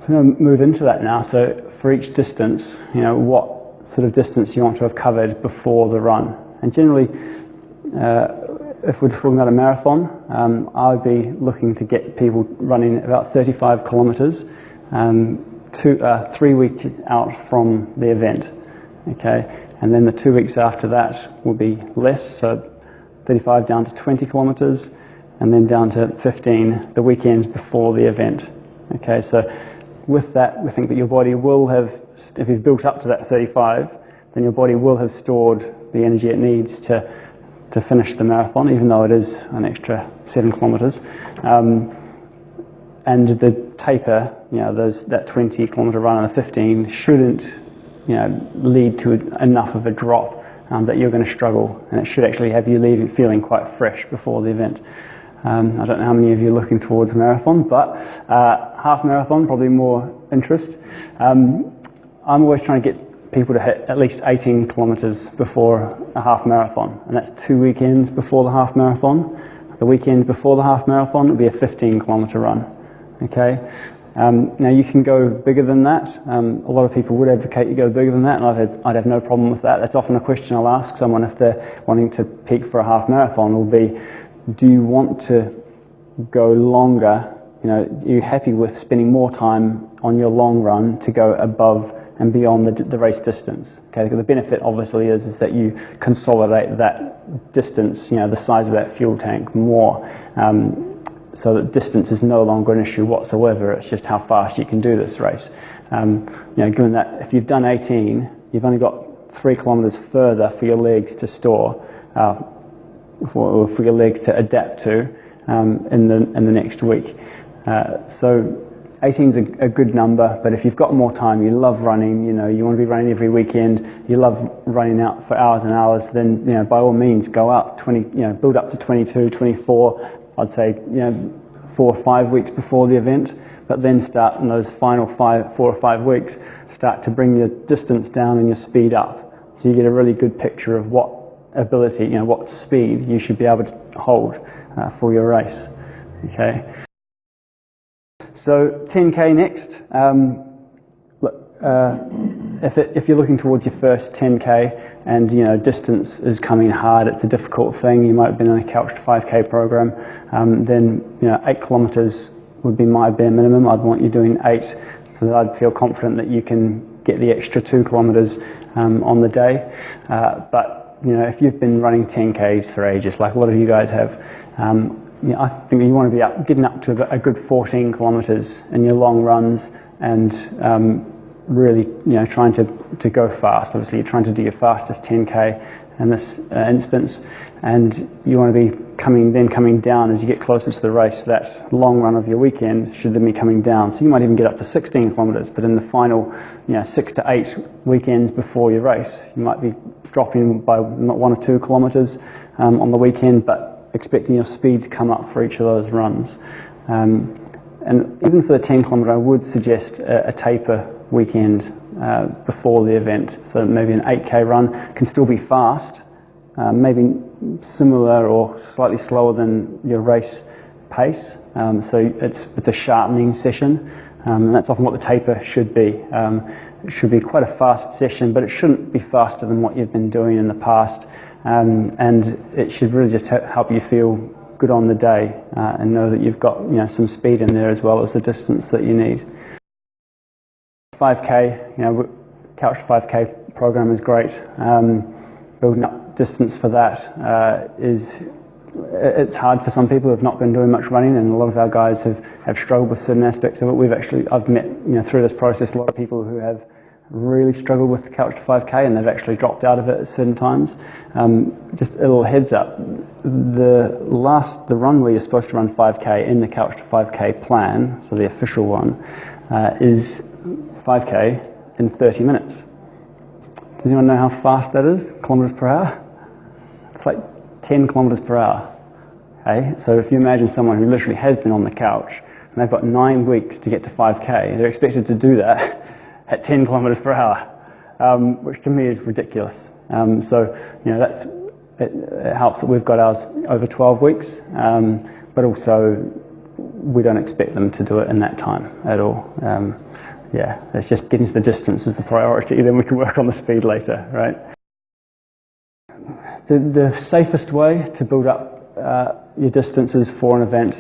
I'm going to move into that now. So for each distance, what sort of distance you want to have covered before the run. And generally, if we're talking about a marathon, I would be looking to get people running about 35 kilometres 3 weeks out from the event. Okay, and then the 2 weeks after that will be less, so 35 down to 20 kilometres, and then down to 15 the weekend before the event. Okay, so with that, we think that your body will have, if you've built up to that 35, then your body will have stored the energy it needs to finish the marathon, even though it is an extra 7 kilometres. And the taper, that 20 kilometre run and the 15 shouldn't, lead to enough of a drop that you're going to struggle, and it should actually have you feeling quite fresh before the event. I don't know how many of you are looking towards a marathon, but half marathon, probably more interest. I'm always trying to get people to hit at least 18 kilometres before a half marathon, and that's 2 weekends before the half marathon. The weekend before the half marathon would be a 15 kilometre run. Okay. Now you can go bigger than that. A lot of people would advocate you go bigger than that, and I'd have no problem with that. That's often a question I'll ask someone if they're wanting to peak for a half marathon. Will be, do you want to go longer? Are you happy with spending more time on your long run to go above and beyond the race distance? Okay, because the benefit obviously is that you consolidate that distance, the size of that fuel tank more, so that distance is no longer an issue whatsoever. It's just how fast you can do this race. Given that if you've done 18, you've only got 3 kilometres further for your legs to store, for your legs to adapt to in the next week. So 18 is a good number, but if you've got more time, you love running, you want to be running every weekend, you love running out for hours and hours, then by all means go up 20, build up to 22, 24. I'd say 4 or 5 weeks before the event, but then start in those final 4 or 5 weeks, start to bring your distance down and your speed up, so you get a really good picture of what ability, what speed you should be able to hold for your race. Okay. So 10k next. If you're looking towards your first 10k and distance is coming hard, it's a difficult thing, you might have been on a Couch to 5k program, then 8 kilometres would be my bare minimum. I'd want you doing 8 so that I'd feel confident that you can get the extra 2 kilometres on the day. But if you've been running 10k's for ages, like a lot of you guys have, I think you want to be getting up to a good 14 kilometres in your long runs, and really trying to go fast. Obviously you're trying to do your fastest 10k in this instance, and you want to be coming down as you get closer to the race. That long run of your weekend should then be coming down, so you might even get up to 16 kilometres, but in the final 6 to 8 weekends before your race, you might be dropping by not 1 or 2 kilometres on the weekend, but expecting your speed to come up for each of those runs. And even for the 10 kilometre, I would suggest a taper weekend before the event. So maybe an 8k run can still be fast, maybe similar or slightly slower than your race pace. So it's a sharpening session, and that's often what the taper should be. It should be quite a fast session, but it shouldn't be faster than what you've been doing in the past. And it should really just help you feel good on the day, and know that you've got some speed in there as well as the distance that you need. 5k, Couch 5k program is great. Building up distance for that it's hard for some people who have not been doing much running, and a lot of our guys have struggled with certain aspects of it. I've met through this process a lot of people who have really struggled with the Couch to 5k, and they've actually dropped out of it at certain times. Just a little heads up, the run where you're supposed to run 5k in the Couch to 5k plan, so the official one, is 5k in 30 minutes. Does anyone know how fast that is, kilometres per hour? It's like 10 kilometres per hour. Okay? So if you imagine someone who literally has been on the couch and they've got 9 weeks to get to 5k, they're expected to do that at 10 kilometres per hour, which to me is ridiculous. So it helps that we've got ours over 12 weeks, but also we don't expect them to do it in that time at all. yeah, it's just getting to the distance is the priority, then we can work on the speed later, right? The safest way to build up your distances for an event,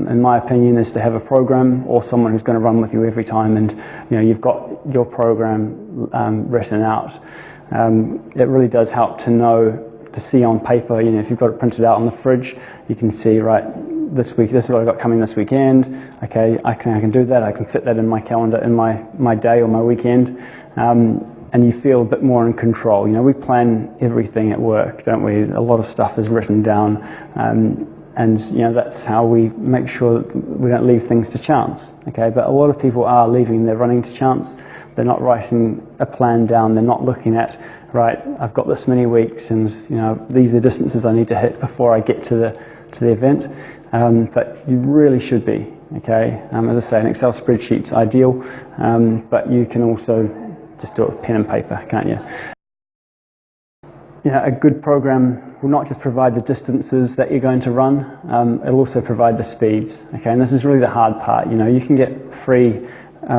in my opinion, is to have a program or someone who's going to run with you every time, and you've got your program written out. It really does help to know, to see on paper. If you've got it printed out on the fridge, you can see, right, this week, this is what I've got coming this weekend. Okay, I can do that. I can fit that in my calendar, in my day or my weekend. And you feel a bit more in control. We plan everything at work, don't we? A lot of stuff is written down, and that's how we make sure that we don't leave things to chance. Okay, but a lot of people are leaving their running to chance. They're not writing a plan down. They're not looking at, right, I've got this many weeks, and these are the distances I need to hit before I get to the event. But you really should be. Okay, as I say, an Excel spreadsheet's ideal, but you can also just do it with pen and paper, can't you? A good program will not just provide the distances that you're going to run, it'll also provide the speeds. Okay, and this is really the hard part. You can get free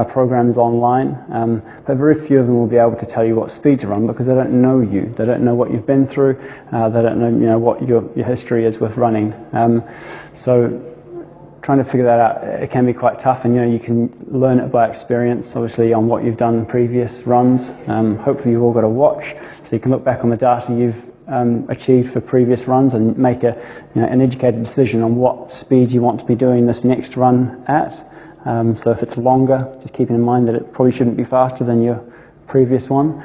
programs online, but very few of them will be able to tell you what speed to run, because they don't know you. They don't know what you've been through. They don't know, what your history is with running. So trying to figure that out, it can be quite tough, and you can learn it by experience, obviously, on what you've done in previous runs. Hopefully you've all got a watch, so you can look back on the data you've achieved for previous runs and make an educated decision on what speed you want to be doing this next run at. So if it's longer, just keeping in mind that it probably shouldn't be faster than your previous one.